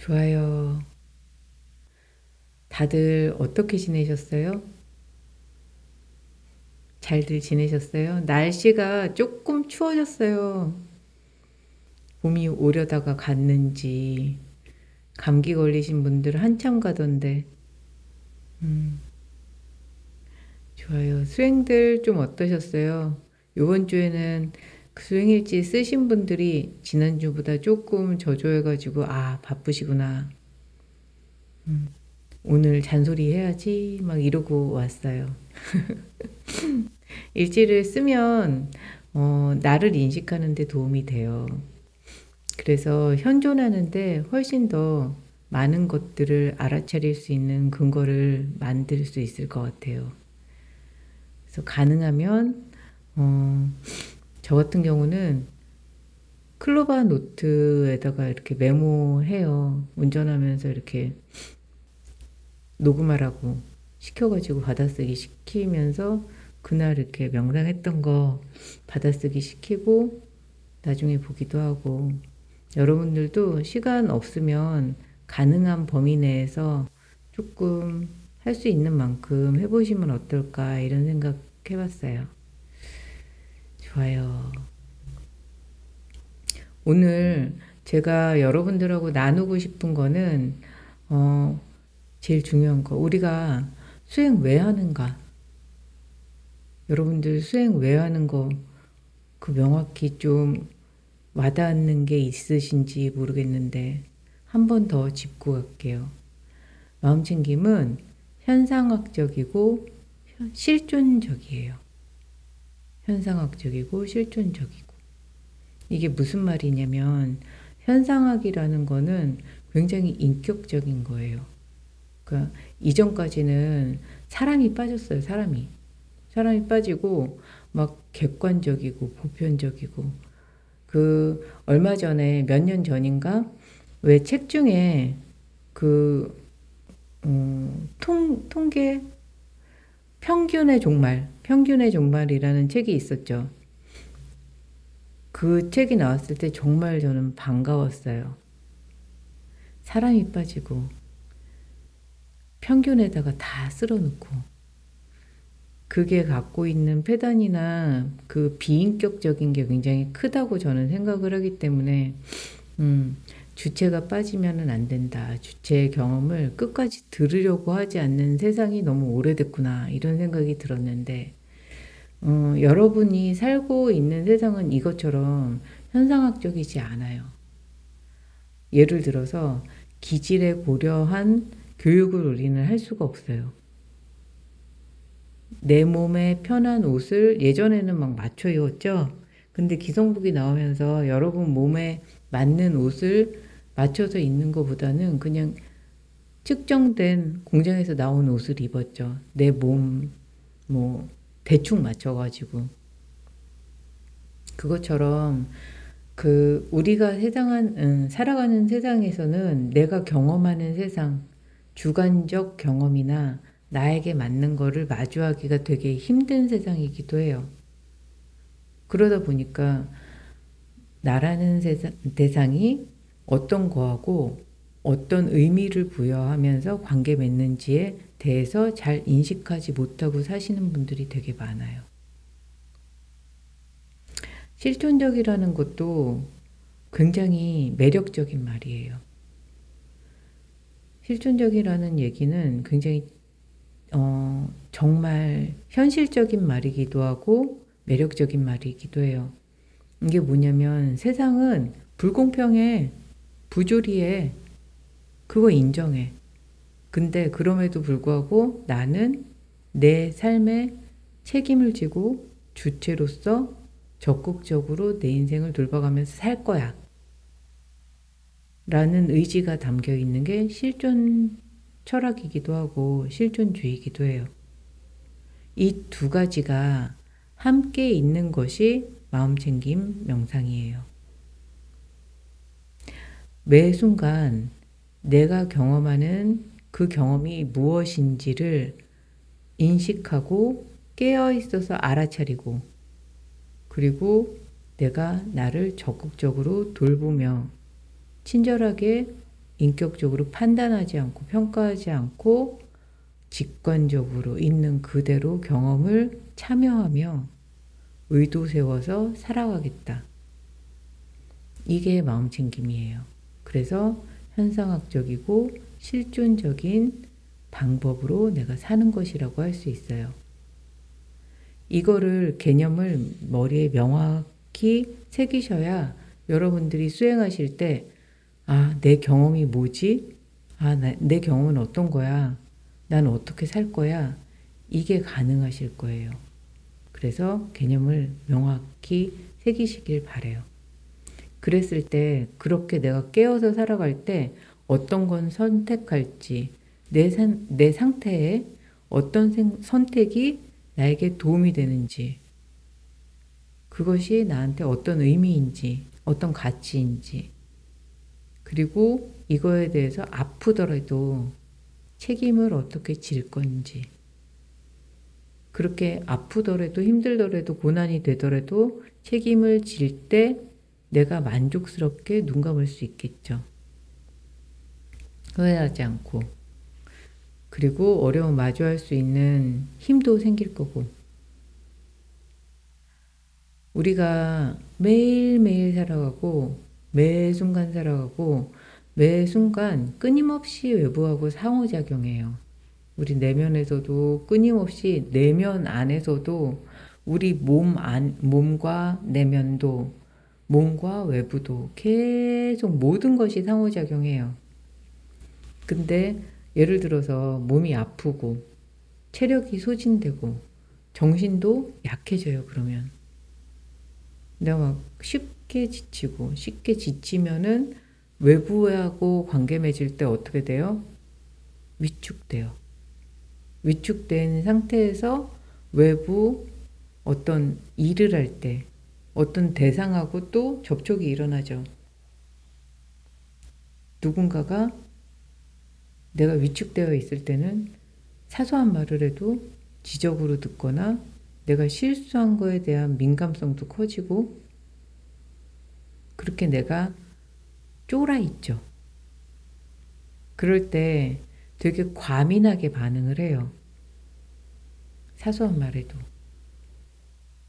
좋아요. 다들 어떻게 지내셨어요? 잘들 지내셨어요? 날씨가 조금 추워졌어요. 봄이 오려다가 갔는지, 감기 걸리신 분들 한참 가던데. 좋아요. 수행들 좀 어떠셨어요? 요번 주에는 그 수행일지 쓰신 분들이 지난주보다 조금 저조해가지고, 아, 바쁘시구나. 오늘 잔소리 해야지. 막 이러고 왔어요. 일지를 쓰면, 나를 인식하는 데 도움이 돼요. 그래서 현존하는데 훨씬 더 많은 것들을 알아차릴 수 있는 근거를 만들 수 있을 것 같아요. 그래서 가능하면 어, 저 같은 경우는 클로바 노트에다가 이렇게 메모해요. 운전하면서 이렇게 녹음하라고 시켜가지고 받아쓰기 시키면서 그날 이렇게 명상했던 거 받아쓰기 시키고 나중에 보기도 하고, 여러분들도 시간 없으면 가능한 범위 내에서 조금 할 수 있는 만큼 해보시면 어떨까 이런 생각 해봤어요. 좋아요. 오늘 제가 여러분들하고 나누고 싶은 거는 어, 제일 중요한 거, 우리가 수행 왜 하는가? 여러분들 수행 왜 하는 거 그 명확히 좀 와닿는 게 있으신지 모르겠는데 한 번 더 짚고 갈게요. 마음챙김은 현상학적이고 실존적이에요. 현상학적이고 실존적이고. 이게 무슨 말이냐면 현상학이라는 거는 굉장히 인격적인 거예요. 그러니까 이전까지는 사람이 빠졌어요. 사람이 빠지고 막 객관적이고 보편적이고, 그 얼마 전에 몇 년 전인가 왜 책 중에 그 통계 평균의 종말이라는 책이 있었죠. 그 책이 나왔을 때 정말 저는 반가웠어요. 사람이 빠지고 평균에다가 다 쓸어놓고, 그게 갖고 있는 패단이나 그 비인격적인 게 굉장히 크다고 저는 생각을 하기 때문에 음, 주체가 빠지면은 안 된다. 주체의 경험을 끝까지 들으려고 하지 않는 세상이 너무 오래됐구나. 이런 생각이 들었는데, 여러분이 살고 있는 세상은 이것처럼 현상학적이지 않아요. 예를 들어서 기질에 고려한 교육을 우리는 할 수가 없어요. 내 몸에 편한 옷을 예전에는 막 맞춰 입었죠. 근데 기성복이 나오면서 여러분 몸에 맞는 옷을 맞춰서 입는 것보다는 그냥 측정된 공장에서 나온 옷을 입었죠. 내 몸, 뭐, 대충 맞춰가지고. 그것처럼 우리가 살아가는 세상에서는 내가 경험하는 세상, 주관적 경험이나 나에게 맞는 거를 마주하기가 되게 힘든 세상이기도 해요. 그러다 보니까 나라는 대상이 어떤 거하고 어떤 의미를 부여하면서 관계 맺는지에 대해서 잘 인식하지 못하고 사시는 분들이 되게 많아요. 실존적이라는 것도 굉장히 매력적인 말이에요. 실존적이라는 얘기는 굉장히 정말 현실적인 말이기도 하고 매력적인 말이기도 해요. 이게 뭐냐면 세상은 불공평해, 부조리해, 그거 인정해. 근데 그럼에도 불구하고 나는 내 삶에 책임을 지고 주체로서 적극적으로 내 인생을 돌봐가면서 살 거야 라는 의지가 담겨 있는 게 실존 철학이기도 하고 실존주의이기도 해요. 이 두 가지가 함께 있는 것이 마음챙김 명상이에요. 매 순간 내가 경험하는 그 경험이 무엇인지를 인식하고 깨어 있어서 알아차리고, 그리고 내가 나를 적극적으로 돌보며 친절하게 인격적으로 판단하지 않고 평가하지 않고 직관적으로 있는 그대로 경험을 참여하며 의도 세워서 살아가겠다. 이게 마음챙김이에요. 그래서 현상학적이고 실존적인 방법으로 내가 사는 것이라고 할 수 있어요. 이거를 개념을 머리에 명확히 새기셔야 여러분들이 수행하실 때 아, 내 경험이 뭐지? 아, 내 경험은 어떤 거야? 난 어떻게 살 거야? 이게 가능하실 거예요. 그래서 개념을 명확히 새기시길 바래요. 그랬을 때 그렇게 내가 깨어서 살아갈 때 어떤 건 선택할지 내 상태에 어떤 선택이 나에게 도움이 되는지 그것이 나한테 어떤 의미인지 어떤 가치인지 그리고 이거에 대해서 아프더라도 책임을 어떻게 질 건지 그렇게 아프더라도 힘들더라도 고난이 되더라도 책임을 질 때 내가 만족스럽게 눈 감을 수 있겠죠. 후회하지 않고 그리고 어려움 마주할 수 있는 힘도 생길 거고 우리가 매일매일 살아가고 매 순간 살아가고 매 순간 끊임없이 외부하고 상호작용해요. 우리 내면에서도 끊임없이 내면 안에서도 우리 몸과 내면도 몸과 외부도 계속 모든 것이 상호작용해요. 근데 예를 들어서 몸이 아프고 체력이 소진되고 정신도 약해져요. 그러면 내가 막 쉽게 지치고 쉽게 지치면은 외부하고 관계 맺을 때 어떻게 돼요? 위축돼요. 위축된 상태에서 외부 어떤 일을 할 때 어떤 대상하고 또 접촉이 일어나죠. 누군가가 내가 위축되어 있을 때는 사소한 말을 해도 지적으로 듣거나 내가 실수한 거에 대한 민감성도 커지고 그렇게 내가 쫄아 있죠. 그럴 때 되게 과민하게 반응을 해요. 사소한 말에도.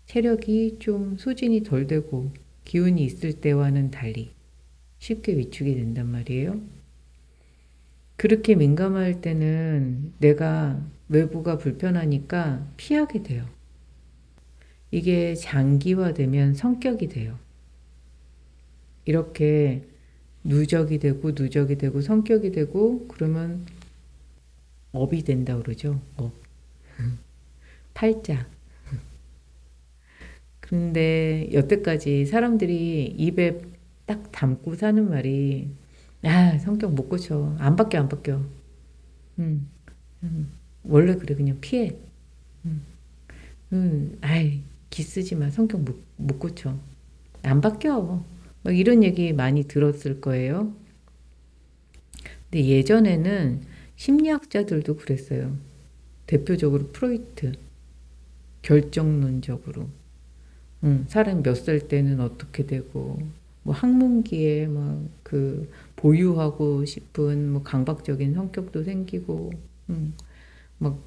체력이 좀 소진이 덜 되고 기운이 있을 때와는 달리 쉽게 위축이 된단 말이에요. 그렇게 민감할 때는 내가 외부가 불편하니까 피하게 돼요. 이게 장기화되면 성격이 돼요. 이렇게 누적이 되고 성격이 되고 그러면 업이 된다 그러죠. 업. 팔자. 근데 여태까지 사람들이 입에 딱 담고 사는 말이 아 성격 못 고쳐 안 바뀌어 안 바뀌어 음, 원래 그래 그냥 피해 아이 기쓰지 마 성격 못 고쳐 안 바뀌어 막 이런 얘기 많이 들었을 거예요. 근데 예전에는 심리학자들도 그랬어요. 대표적으로 프로이트 결정론적으로 사람 몇 살 때는 어떻게 되고 뭐 학문기에 막 그 보유하고 싶은 뭐 강박적인 성격도 생기고 막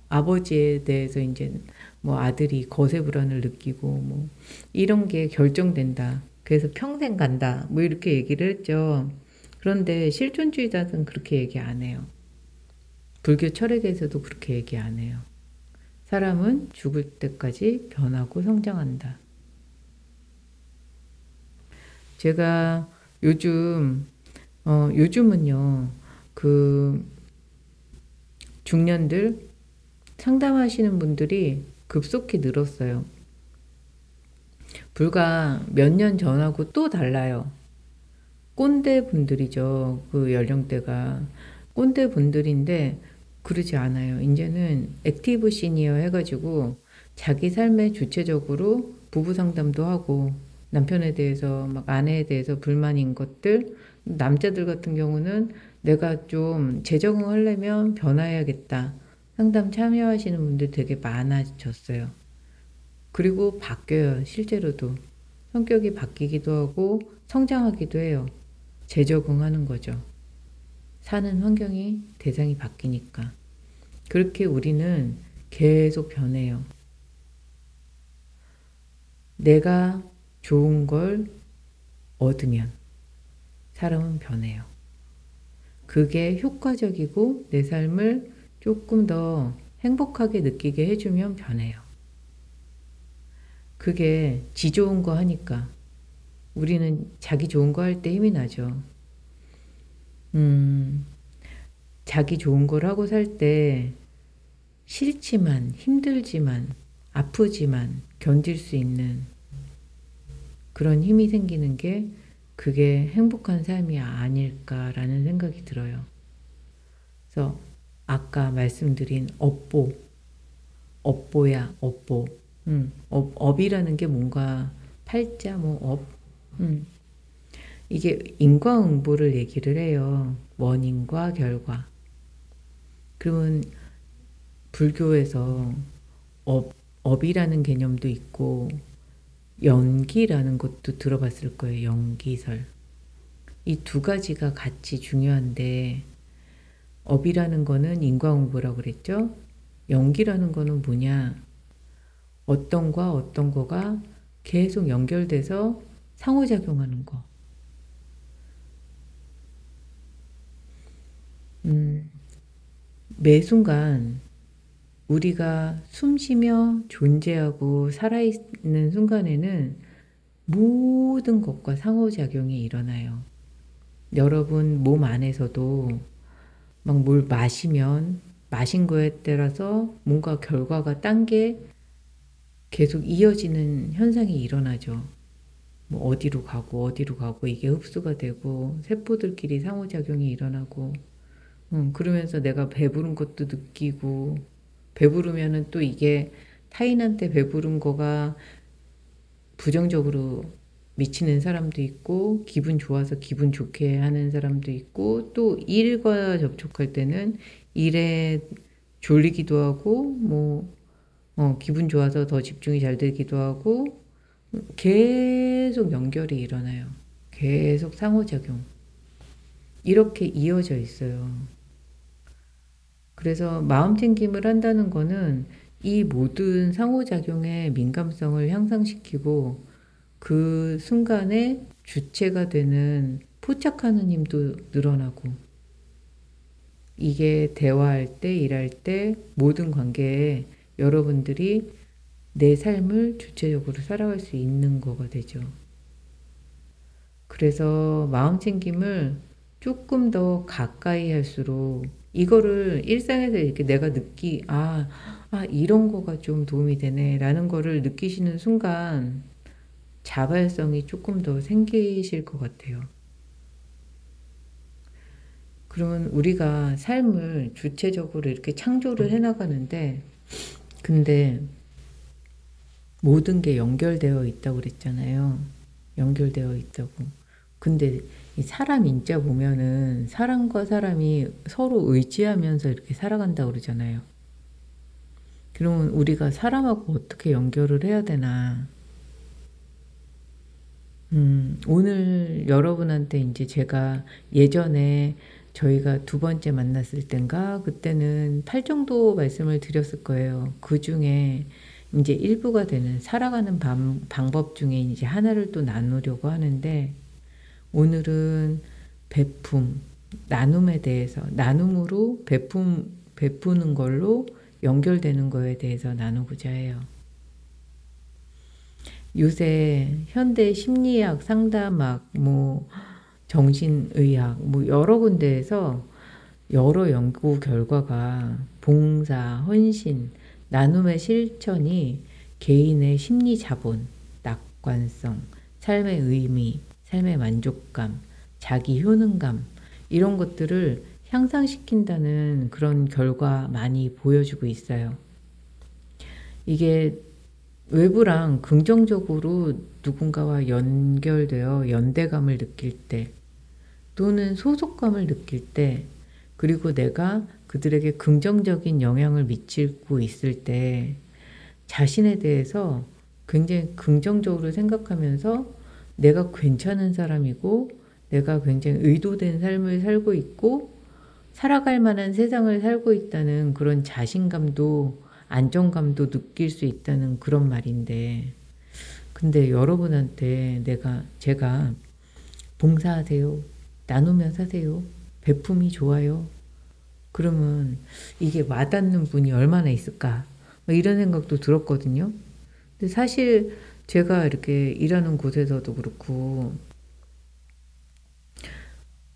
아버지에 대해서 이제 뭐 아들이 거세 불안을 느끼고 뭐 이런 게 결정된다. 그래서 평생 간다. 뭐 이렇게 얘기를 했죠. 그런데 실존주의자들은 그렇게 얘기 안 해요. 불교 철학에서도 그렇게 얘기 안 해요. 사람은 죽을 때까지 변하고 성장한다. 제가 요즘은요, 그 중년들 상담하시는 분들이 급속히 늘었어요. 불과 몇 년 전하고 또 달라요. 꼰대 분들이죠. 그 연령대가. 꼰대 분들인데 그러지 않아요. 이제는 액티브 시니어 해가지고 자기 삶에 주체적으로 부부 상담도 하고 남편에 대해서 막 아내에 대해서 불만인 것들 남자들 같은 경우는 내가 좀 재적응하려면 변화해야겠다. 상담 참여하시는 분들 되게 많아졌어요. 그리고 바뀌어요. 실제로도. 성격이 바뀌기도 하고 성장하기도 해요. 재적응하는 거죠. 사는 환경이 대상이 바뀌니까. 그렇게 우리는 계속 변해요. 내가 좋은 걸 얻으면 사람은 변해요. 그게 효과적이고 내 삶을 조금 더 행복하게 느끼게 해주면 변해요. 그게 지 좋은 거 하니까 우리는 자기 좋은 거 할 때 힘이 나죠. 자기 좋은 걸 하고 살 때 싫지만 힘들지만 아프지만 견딜 수 있는 그런 힘이 생기는 게 그게 행복한 삶이 아닐까라는 생각이 들어요. 그래서 아까 말씀드린 업보야, 업보. 업이라는 게 뭔가 팔자, 뭐 업. 이게 인과응보를 얘기를 해요. 원인과 결과. 그러면 불교에서 업이라는 개념도 있고 연기라는 것도 들어봤을 거예요. 연기설. 이 두 가지가 같이 중요한데 업이라는 거는 인과응보라고 그랬죠. 연기라는 거는 뭐냐? 어떤 과 어떤 거가 계속 연결돼서 상호작용하는 거. 매 순간 우리가 숨쉬며 존재하고 살아있는 순간에는 모든 것과 상호작용이 일어나요. 여러분 몸 안에서도 막 뭘 마시면 마신 거에 따라서 뭔가 결과가 딴 게 계속 이어지는 현상이 일어나죠. 뭐 어디로 가고 이게 흡수가 되고 세포들끼리 상호작용이 일어나고 그러면서 내가 배부른 것도 느끼고 배부르면은 또 이게 타인한테 배부른 거가 부정적으로 미치는 사람도 있고 기분 좋아서 기분 좋게 하는 사람도 있고 또 일과 접촉할 때는 일에 졸리기도 하고 뭐 기분 좋아서 더 집중이 잘 되기도 하고 계속 연결이 일어나요. 계속 상호작용. 이렇게 이어져 있어요. 그래서 마음 챙김을 한다는 거는 이 모든 상호작용의 민감성을 향상시키고 그 순간에 주체가 되는 포착하는 힘도 늘어나고 이게 대화할 때, 일할 때 모든 관계에 여러분들이 내 삶을 주체적으로 살아갈 수 있는 거가 되죠. 그래서 마음 챙김을 조금 더 가까이 할수록 이거를 일상에서 이렇게 내가 이런 거가 좀 도움이 되네 라는 거를 느끼시는 순간 자발성이 조금 더 생기실 것 같아요. 그러면 우리가 삶을 주체적으로 이렇게 창조를 해나가는데 근데 모든 게 연결되어 있다고 그랬잖아요. 연결되어 있다고. 근데 이 사람 인자 보면은 사람과 사람이 서로 의지하면서 이렇게 살아간다고 그러잖아요. 그러면 우리가 사람하고 어떻게 연결을 해야 되나. 오늘 여러분한테 이제 제가 예전에 저희가 두 번째 만났을 땐가 그때는 8 정도 말씀을 드렸을 거예요. 그 중에 이제 일부가 되는 살아가는 방법 중에 이제 하나를 또 나누려고 하는데 오늘은 베품, 나눔에 대해서 나눔으로 베푸는 걸로 연결되는 거에 대해서 나누고자 해요. 요새 현대 심리학, 상담학, 뭐 정신의학, 뭐 여러 군데에서 여러 연구 결과가 봉사, 헌신, 나눔의 실천이 개인의 심리 자본, 낙관성, 삶의 의미, 삶의 만족감, 자기 효능감 이런 것들을 향상시킨다는 그런 결과 많이 보여주고 있어요. 이게 외부랑 긍정적으로 누군가와 연결되어 연대감을 느낄 때 또는 소속감을 느낄 때 그리고 내가 그들에게 긍정적인 영향을 미치고 있을 때 자신에 대해서 굉장히 긍정적으로 생각하면서 내가 괜찮은 사람이고 내가 굉장히 의도된 삶을 살고 있고 살아갈 만한 세상을 살고 있다는 그런 자신감도 안정감도 느낄 수 있다는 그런 말인데, 근데 여러분한테 제가 봉사하세요, 나누며 사세요, 베품이 좋아요, 그러면 이게 와닿는 분이 얼마나 있을까? 뭐 이런 생각도 들었거든요. 근데 사실 제가 이렇게 일하는 곳에서도 그렇고,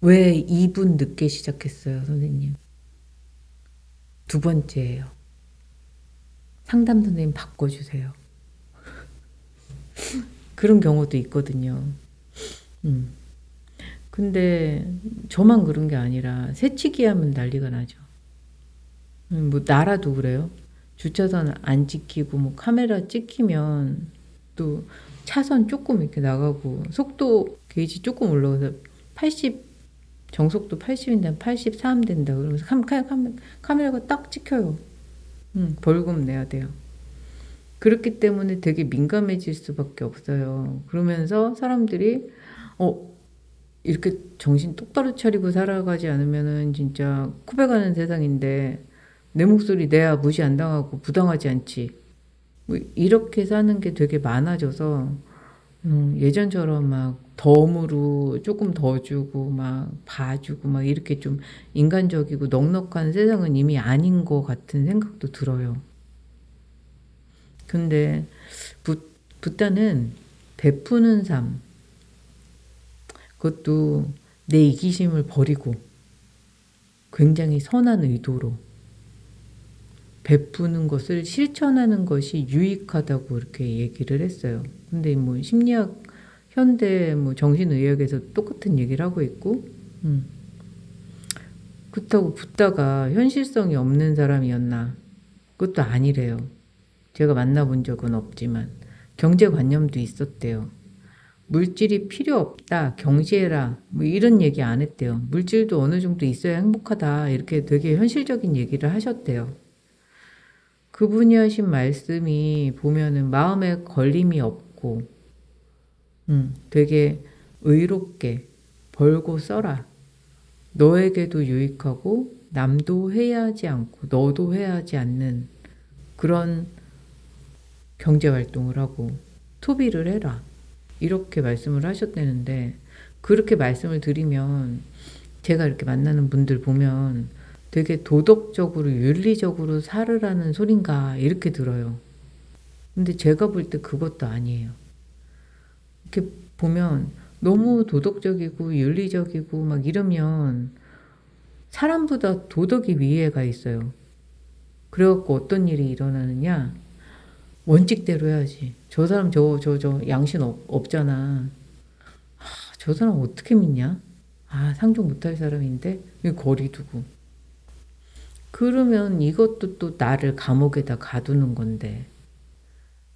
왜 2분 늦게 시작했어요, 선생님? 두 번째예요. 상담 선생님 바꿔주세요. 그런 경우도 있거든요. 음. 근데 저만 그런 게 아니라 새치기 하면 난리가 나죠. 뭐 나라도 그래요. 주차선 안 지키고 뭐 카메라 찍히면 또 차선 조금 이렇게 나가고 속도 게이지 조금 올라가서 80 정속도 80인데 84 하면 된다 그러면서 카메라가 딱 찍혀요. 벌금 내야 돼요. 그렇기 때문에 되게 민감해질 수밖에 없어요. 그러면서 사람들이 어 이렇게 정신 똑바로 차리고 살아가지 않으면은 진짜 쿠베가는 세상인데 내 목소리 내야 무시 안 당하고 부당하지 않지. 뭐 이렇게 사는 게 되게 많아져서 예전처럼 막 덤으로 조금 더 주고 막 봐주고 막 이렇게 좀 인간적이고 넉넉한 세상은 이미 아닌 것 같은 생각도 들어요. 근데 붓다는 베푸는 삶, 그것도 내 이기심을 버리고 굉장히 선한 의도로 베푸는 것을 실천하는 것이 유익하다고 이렇게 얘기를 했어요. 근데 뭐 심리학, 현대 뭐 정신의학에서 똑같은 얘기를 하고 있고, 그렇다고 붓다가 현실성이 없는 사람이었나? 그것도 아니래요. 제가 만나본 적은 없지만 경제관념도 있었대요. 물질이 필요 없다, 경시해라, 뭐 이런 얘기 안 했대요. 물질도 어느 정도 있어야 행복하다, 이렇게 되게 현실적인 얘기를 하셨대요. 그분이 하신 말씀이 보면은 마음에 걸림이 없고, 되게 의롭게 벌고 써라. 너에게도 유익하고, 남도 회의하지 않고, 너도 회의하지 않는 그런 경제활동을 하고, 소비를 해라. 이렇게 말씀을 하셨다는데, 그렇게 말씀을 드리면, 제가 이렇게 만나는 분들 보면 되게 도덕적으로, 윤리적으로 살으라는 소린가, 이렇게 들어요. 근데 제가 볼 때 그것도 아니에요. 이렇게 보면 너무 도덕적이고 윤리적이고 막 이러면 사람보다 도덕이 위에 가 있어요. 그래갖고 어떤 일이 일어나느냐? 원칙대로 해야지. 저 사람 저 양심 없잖아. 저 사람 어떻게 믿냐? 상종 못할 사람인데? 거리 두고. 그러면 이것도 또 나를 감옥에다 가두는 건데.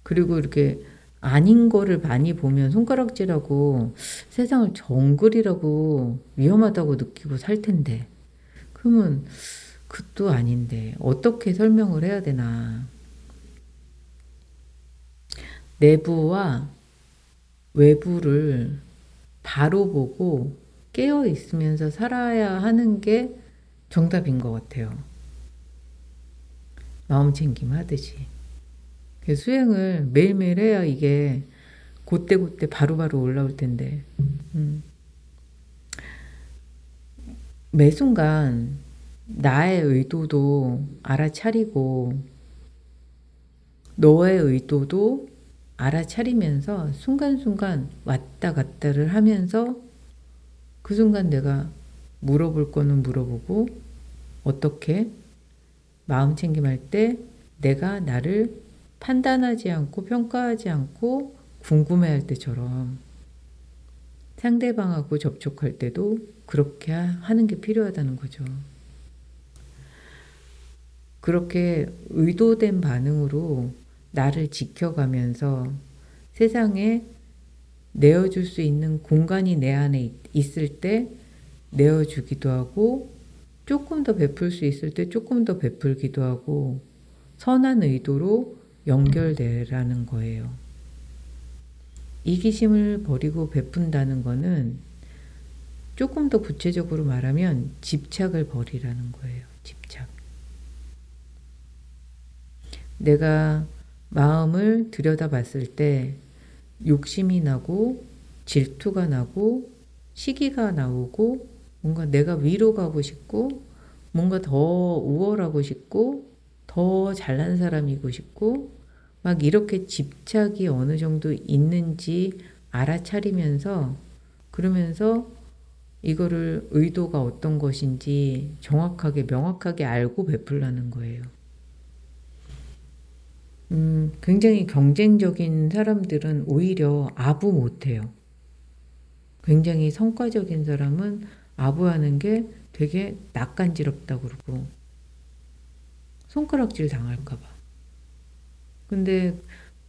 그리고 이렇게 아닌 거를 많이 보면 손가락질하고 세상을 정글이라고 위험하다고 느끼고 살 텐데. 그러면 그것도 아닌데 어떻게 설명을 해야 되나. 내부와 외부를 바로 보고 깨어 있으면서 살아야 하는 게 정답인 것 같아요. 마음 챙김 하듯이. 수행을 매일매일 해야 이게 곧대곧대 바로바로 올라올 텐데. 매 순간 나의 의도도 알아차리고 너의 의도도 알아차리면서 순간순간 왔다 갔다를 하면서 그 순간 내가 물어볼 거는 물어보고 어떻게 마음 챙김할 때 내가 나를 판단하지 않고 평가하지 않고 궁금해할 때처럼 상대방하고 접촉할 때도 그렇게 하는 게 필요하다는 거죠. 그렇게 의도된 반응으로 나를 지켜가면서 세상에 내어줄 수 있는 공간이 내 안에 있을 때 내어주기도 하고 조금 더 베풀 수 있을 때 조금 더 베풀기도 하고 선한 의도로 연결되라는 거예요. 이기심을 버리고 베푼다는 거는 조금 더 구체적으로 말하면 집착을 버리라는 거예요. 집착. 내가 마음을 들여다봤을 때 욕심이 나고 질투가 나고 시기가 나오고 뭔가 내가 위로 가고 싶고 뭔가 더 우월하고 싶고 더 잘난 사람이고 싶고 막 이렇게 집착이 어느 정도 있는지 알아차리면서 그러면서 이거를 의도가 어떤 것인지 정확하게 명확하게 알고 베풀라는 거예요. 굉장히 경쟁적인 사람들은 오히려 아부 못해요. 굉장히 성과적인 사람은 아부하는 게 되게 낯간지럽다 그러고 손가락질 당할까 봐. 근데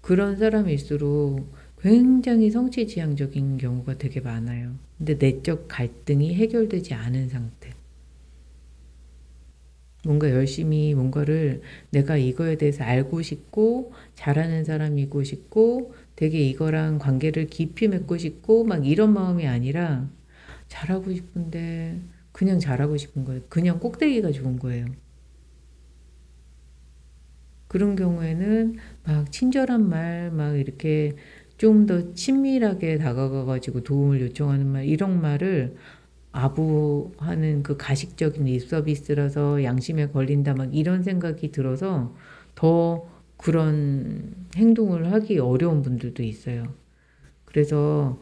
그런 사람일수록 굉장히 성취지향적인 경우가 되게 많아요. 근데 내적 갈등이 해결되지 않은 상태. 뭔가 열심히 뭔가를 내가 이거에 대해서 알고 싶고 잘하는 사람이고 싶고 되게 이거랑 관계를 깊이 맺고 싶고 막 이런 마음이 아니라 잘하고 싶은데 그냥 잘하고 싶은 거예요. 그냥 꼭대기가 좋은 거예요. 그런 경우에는 막 친절한 말, 막 이렇게 좀 더 친밀하게 다가가가지고 도움을 요청하는 말, 이런 말을 아부하는 그 가식적인 립 서비스라서 양심에 걸린다 막 이런 생각이 들어서 더 그런 행동을 하기 어려운 분들도 있어요. 그래서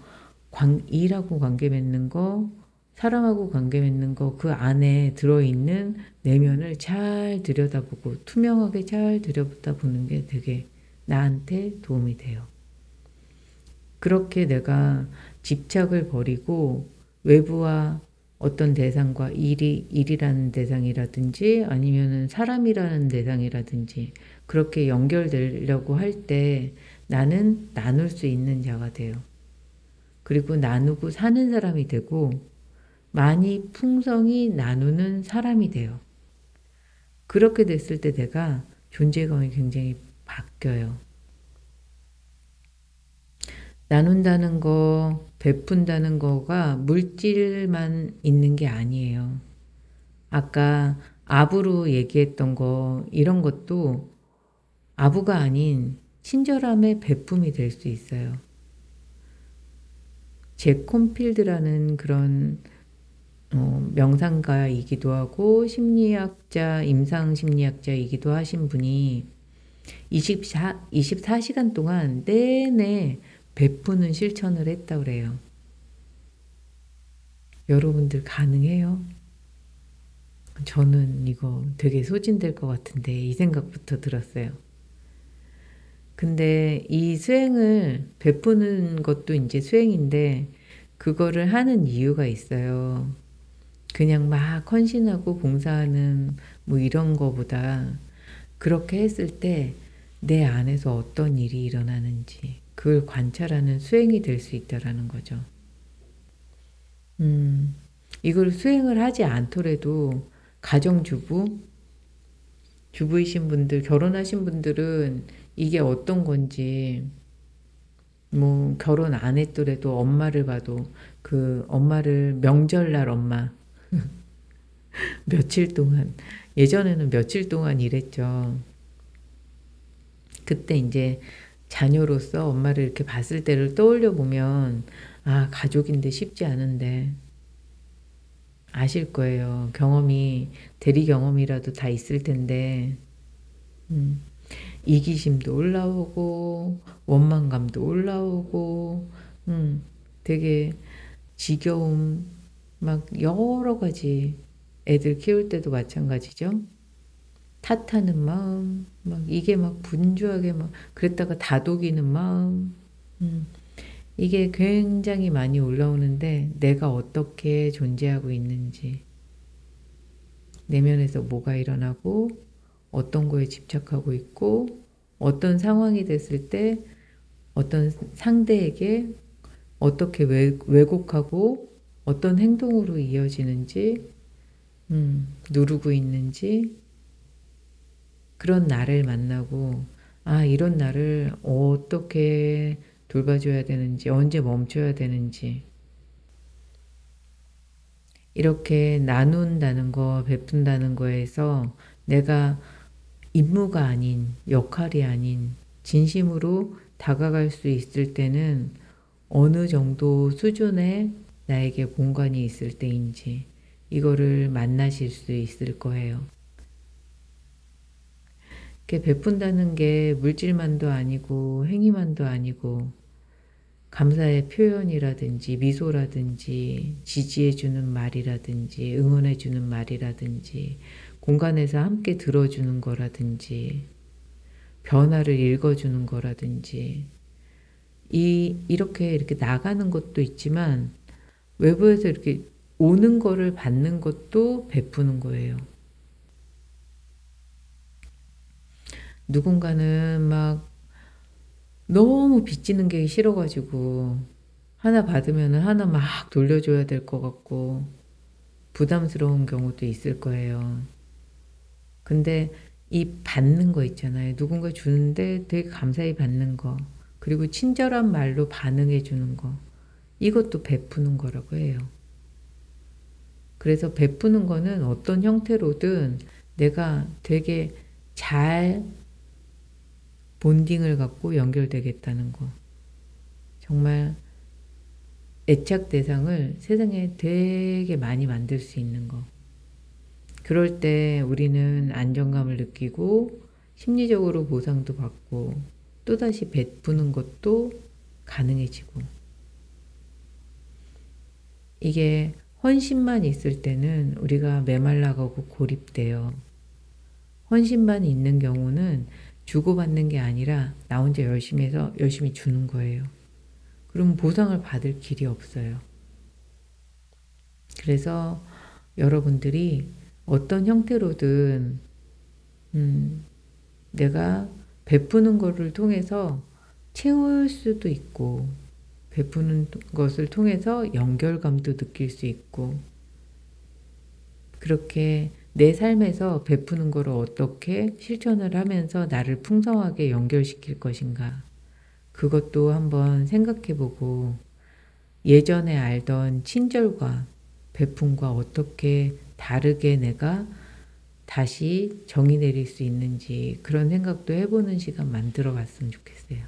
일하고 관계 맺는 거, 사람하고 관계 맺는 거, 그 안에 들어있는 내면을 잘 들여다보고 투명하게 잘 들여다보는 게 되게 나한테 도움이 돼요. 그렇게 내가 집착을 버리고 외부와 어떤 대상과 일이라는 대상이라든지 아니면은 사람이라는 대상이라든지 그렇게 연결되려고 할 때 나는 나눌 수 있는 자가 돼요. 그리고 나누고 사는 사람이 되고 많이 풍성히 나누는 사람이 돼요. 그렇게 됐을 때 내가 존재감이 굉장히 바뀌어요. 나눈다는 거, 베푼다는 거가 물질만 있는 게 아니에요. 아까 아부로 얘기했던 거, 이런 것도 아부가 아닌 친절함의 베품이 될 수 있어요. 잭 콘필드라는 그런 명상가이기도 하고 심리학자, 임상심리학자이기도 하신 분이 24시간 동안 내내 베푸는 실천을 했다 그래요. 여러분들 가능해요? 저는 이거 되게 소진될 것 같은데 이 생각부터 들었어요. 근데 이 수행을 베푸는 것도 이제 수행인데 그거를 하는 이유가 있어요. 그냥 막 헌신하고 봉사하는 뭐 이런 거보다 그렇게 했을 때 내 안에서 어떤 일이 일어나는지 그걸 관찰하는 수행이 될 수 있다라는 거죠. 이걸 수행을 하지 않더라도 가정주부, 주부이신 분들, 결혼하신 분들은 이게 어떤 건지 뭐 결혼 안 했더라도 엄마를 봐도 그 엄마를 명절날 엄마 며칠 동안 예전에는 며칠 동안 일했죠. 그때 이제 자녀로서 엄마를 이렇게 봤을 때를 떠올려 보면 아 가족인데 쉽지 않은데 아실 거예요. 경험이 대리 경험이라도 다 있을 텐데 이기심도 올라오고 원망감도 올라오고 되게 지겨움 막 여러 가지 애들 키울 때도 마찬가지죠. 탓하는 마음 막 이게 막 분주하게 막 그랬다가 다독이는 마음 이게 굉장히 많이 올라오는데 내가 어떻게 존재하고 있는지 내면에서 뭐가 일어나고 어떤 거에 집착하고 있고 어떤 상황이 됐을 때 어떤 상대에게 어떻게 왜곡하고 어떤 행동으로 이어지는지 누르고 있는지 그런 나를 만나고 아 이런 나를 어떻게 돌봐줘야 되는지 언제 멈춰야 되는지 이렇게 나눈다는 거, 베푼다는 거에서 내가 임무가 아닌, 역할이 아닌 진심으로 다가갈 수 있을 때는 어느 정도 수준의 나에게 공간이 있을 때인지 이거를 만나실 수 있을 거예요. 이렇게 베푼다는 게 물질만도 아니고 행위만도 아니고 감사의 표현이라든지 미소라든지 지지해주는 말이라든지 응원해주는 말이라든지 공간에서 함께 들어주는 거라든지 변화를 읽어주는 거라든지 이렇게 나가는 것도 있지만 외부에서 이렇게 오는 거를 받는 것도 베푸는 거예요. 누군가는 막 너무 빚지는 게 싫어가지고 하나 받으면 하나 막 돌려줘야 될 것 같고 부담스러운 경우도 있을 거예요. 근데 이 받는 거 있잖아요. 누군가 주는데 되게 감사히 받는 거. 그리고 친절한 말로 반응해 주는 거. 이것도 베푸는 거라고 해요. 그래서 베푸는 거는 어떤 형태로든 내가 되게 잘 본딩을 갖고 연결되겠다는 거. 정말 애착 대상을 세상에 되게 많이 만들 수 있는 거. 그럴 때 우리는 안정감을 느끼고 심리적으로 보상도 받고 또다시 베푸는 것도 가능해지고 이게 헌신만 있을 때는 우리가 메말라가고 고립돼요. 헌신만 있는 경우는 주고받는 게 아니라 나 혼자 열심히 해서 열심히 주는 거예요. 그럼 보상을 받을 길이 없어요. 그래서 여러분들이 어떤 형태로든 내가 베푸는 것을 통해서 채울 수도 있고 베푸는 것을 통해서 연결감도 느낄 수 있고 그렇게 내 삶에서 베푸는 것을 어떻게 실천을 하면서 나를 풍성하게 연결시킬 것인가 그것도 한번 생각해보고 예전에 알던 친절과 베품과 어떻게 다르게 내가 다시 정의 내릴 수 있는지 그런 생각도 해보는 시간 만들어 봤으면 좋겠어요.